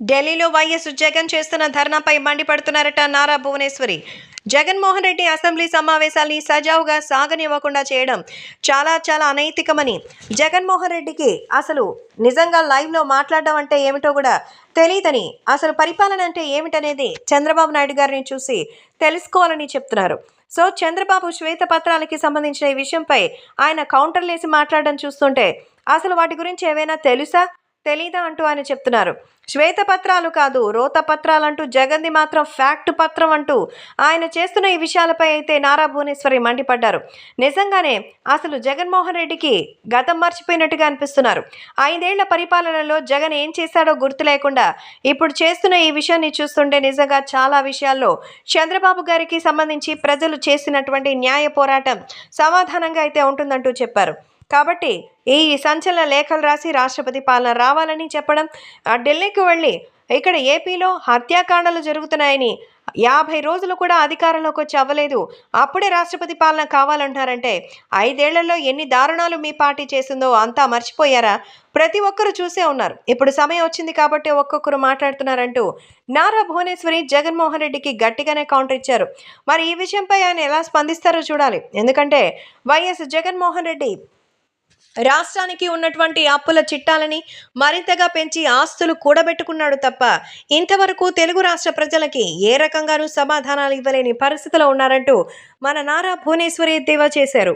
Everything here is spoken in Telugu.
ఢిల్లీలో వైఎస్ జగన్ చేస్తున్న ధర్నాపై మండిపడుతున్నారట నారా భువనేశ్వరి. జగన్మోహన్ రెడ్డి అసెంబ్లీ సమావేశాల్ని సజావుగా సాగనివ్వకుండా చేయడం చాలా అనైతికమని, జగన్మోహన్ రెడ్డికి అసలు నిజంగా లైవ్లో మాట్లాడడం అంటే ఏమిటో కూడా తెలియదని, అసలు పరిపాలన అంటే ఏమిటనేది చంద్రబాబు నాయుడు గారిని చూసి తెలుసుకోవాలని చెప్తున్నారు. సో చంద్రబాబు శ్వేతపత్రాలకి సంబంధించిన ఈ విషయంపై ఆయన కౌంటర్లేసి మాట్లాడడం చూస్తుంటే అసలు వాటి గురించి ఏవైనా తెలుసా తెలీదా అంటూ ఆయన చెప్తున్నారు. శ్వేతపత్రాలు కాదు, రోత పత్రాలంటూ జగన్ది మాత్రం ఫ్యాక్ట్ పత్రం అంటూ ఆయన చేస్తున్న ఈ విషయాలపై అయితే నారా భువనేశ్వరి మండిపడ్డారు. నిజంగానే అసలు జగన్మోహన్ రెడ్డికి గతం మర్చిపోయినట్టుగా అనిపిస్తున్నారు. 5 ఏళ్ల పరిపాలనలో జగన్ ఏం చేశాడో గుర్తు లేకుండా ఇప్పుడు చేస్తున్న ఈ విషయాన్ని చూస్తుంటే నిజంగా చాలా విషయాల్లో చంద్రబాబు గారికి సంబంధించి ప్రజలు చేసినటువంటి న్యాయ పోరాటం సమాధానంగా అయితే ఉంటుందంటూ చెప్పారు. కాబట్టి ఈ సంచలన లేఖలు రాసి రాష్ట్రపతి పాలన రావాలని చెప్పడం, ఢిల్లీకి వెళ్ళి ఇక్కడ ఏపీలో హత్యాకాండలు జరుగుతున్నాయని 50 రోజులు కూడా అధికారంలోకి వచ్చి అవ్వలేదు, అప్పుడే రాష్ట్రపతి పాలన కావాలంటున్నారంటే 5 ఏళ్లలో ఎన్ని దారుణాలు మీ పార్టీ చేసిందో అంతా మర్చిపోయారా? ప్రతి ఒక్కరు చూసే ఉన్నారు. ఇప్పుడు సమయం వచ్చింది కాబట్టి ఒక్కొక్కరు మాట్లాడుతున్నారంటూ నారా భువనేశ్వరి జగన్మోహన్ రెడ్డికి గట్టిగానే కౌంటర్ ఇచ్చారు. మరి ఈ విషయంపై ఆయన ఎలా స్పందిస్తారో చూడాలి. ఎందుకంటే వైఎస్ జగన్మోహన్ రెడ్డి రాష్ట్రానికి ఉన్నటువంటి అప్పుల చిట్టాలని మరింతగా పెంచి ఆస్తులు కూడబెట్టుకున్నాడు తప్ప ఇంతవరకు తెలుగు రాష్ట్ర ప్రజలకి ఏ రకంగానూ సమాధానాలు ఇవ్వలేని పరిస్థితిలో ఉన్నారంటూ మన నారా భువనేశ్వరి ఎద్దేవా చేశారు.